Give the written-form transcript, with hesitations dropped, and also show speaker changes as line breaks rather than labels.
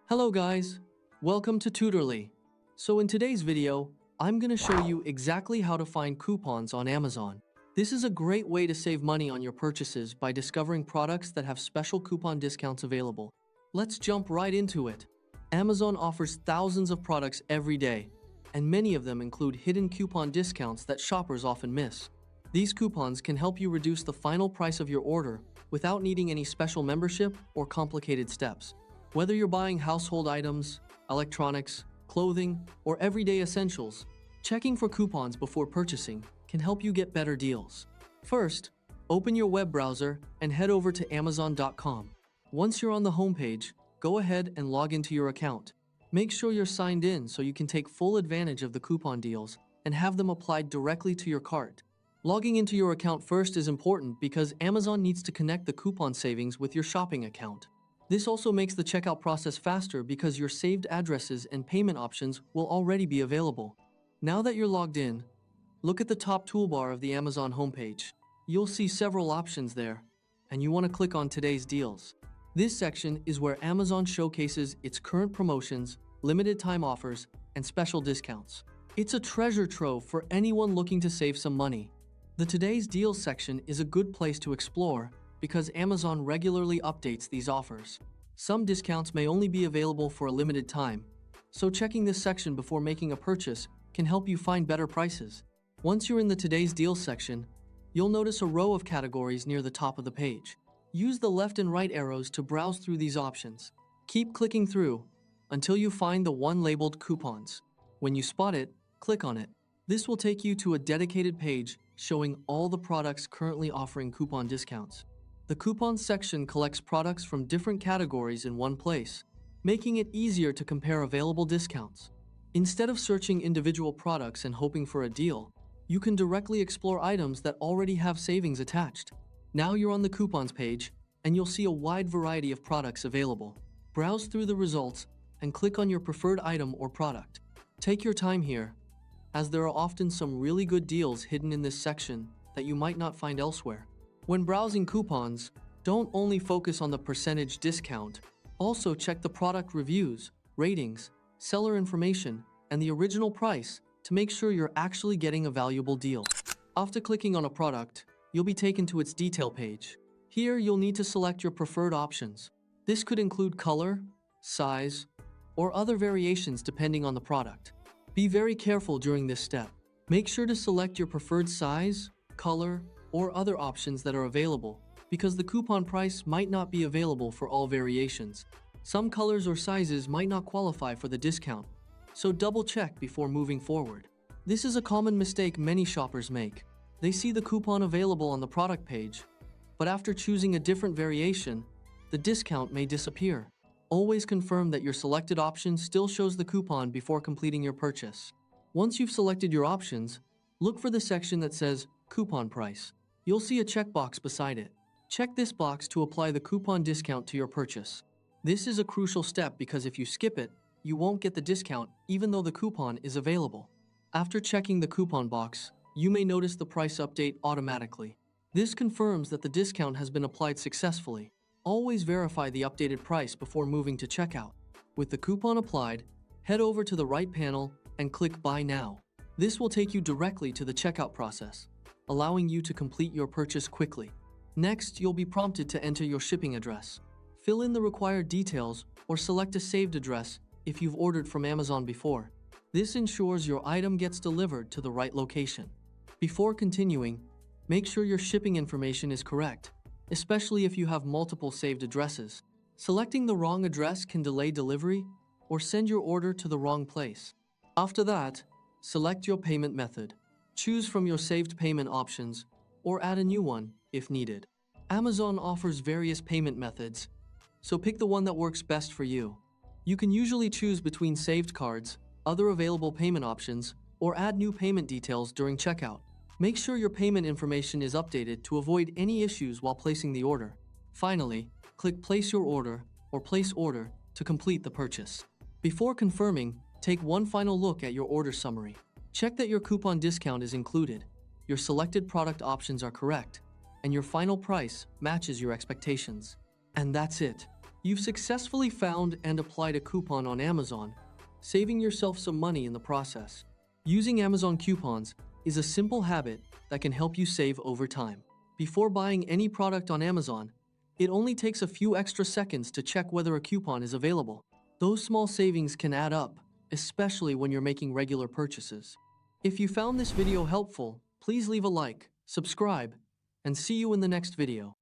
Hello guys, welcome to Tutorly. So in today's video, I'm going to show you exactly how to find coupons on Amazon. This is a great way to save money on your purchases by discovering products that have special coupon discounts available. Let's jump right into it. Amazon offers thousands of products every day, and many of them include hidden coupon discounts that shoppers often miss. These coupons can help you reduce the final price of your order without needing any special membership or complicated steps. Whether you're buying household items, electronics, clothing, or everyday essentials, checking for coupons before purchasing can help you get better deals. First, open your web browser and head over to Amazon.com. Once you're on the homepage, go ahead and log into your account. Make sure you're signed in so you can take full advantage of the coupon deals and have them applied directly to your cart. Logging into your account first is important because Amazon needs to connect the coupon savings with your shopping account. This also makes the checkout process faster because your saved addresses and payment options will already be available. Now that you're logged in, look at the top toolbar of the Amazon homepage. You'll see several options there, and you want to click on Today's Deals. This section is where Amazon showcases its current promotions, limited time offers, and special discounts. It's a treasure trove for anyone looking to save some money. The Today's Deals section is a good place to explore because Amazon regularly updates these offers. Some discounts may only be available for a limited time, so checking this section before making a purchase can help you find better prices. Once you're in the Today's Deals section, you'll notice a row of categories near the top of the page. Use the left and right arrows to browse through these options. Keep clicking through until you find the one labeled Coupons. When you spot it, click on it. This will take you to a dedicated page showing all the products currently offering coupon discounts. The Coupons section collects products from different categories in one place, making it easier to compare available discounts. Instead of searching individual products and hoping for a deal, you can directly explore items that already have savings attached. Now you're on the Coupons page, and you'll see a wide variety of products available. Browse through the results and click on your preferred item or product. Take your time here, as there are often some really good deals hidden in this section that you might not find elsewhere. When browsing coupons, don't only focus on the percentage discount, also check the product reviews, ratings, seller information, and the original price to make sure you're actually getting a valuable deal. After clicking on a product, you'll be taken to its detail page. Here, you'll need to select your preferred options. This could include color, size, or other variations depending on the product. Be very careful during this step. Make sure to select your preferred size, color, or other options that are available, because the coupon price might not be available for all variations. Some colors or sizes might not qualify for the discount, so double check before moving forward. This is a common mistake many shoppers make. They see the coupon available on the product page, but after choosing a different variation, the discount may disappear. Always confirm that your selected option still shows the coupon before completing your purchase. Once you've selected your options, look for the section that says Coupon Price. You'll see a checkbox beside it. Check this box to apply the coupon discount to your purchase. This is a crucial step because if you skip it, you won't get the discount even though the coupon is available. After checking the coupon box, you may notice the price update automatically. This confirms that the discount has been applied successfully. Always verify the updated price before moving to checkout. With the coupon applied, head over to the right panel and click Buy Now. This will take you directly to the checkout process, allowing you to complete your purchase quickly. Next, you'll be prompted to enter your shipping address. Fill in the required details or select a saved address if you've ordered from Amazon before. This ensures your item gets delivered to the right location. Before continuing, make sure your shipping information is correct, especially if you have multiple saved addresses. Selecting the wrong address can delay delivery or send your order to the wrong place. After that, select your payment method. Choose from your saved payment options or add a new one if needed. Amazon offers various payment methods, so pick the one that works best for you. You can usually choose between saved cards, other available payment options, or add new payment details during checkout. Make sure your payment information is updated to avoid any issues while placing the order. Finally, click Place Your Order or Place Order to complete the purchase. Before confirming, take one final look at your order summary. Check that your coupon discount is included, your selected product options are correct, and your final price matches your expectations. And that's it. You've successfully found and applied a coupon on Amazon, saving yourself some money in the process. Using Amazon coupons is a simple habit that can help you save over time. Before buying any product on Amazon, it only takes a few extra seconds to check whether a coupon is available. Those small savings can add up, especially when you're making regular purchases. If you found this video helpful, please leave a like, subscribe, and see you in the next video.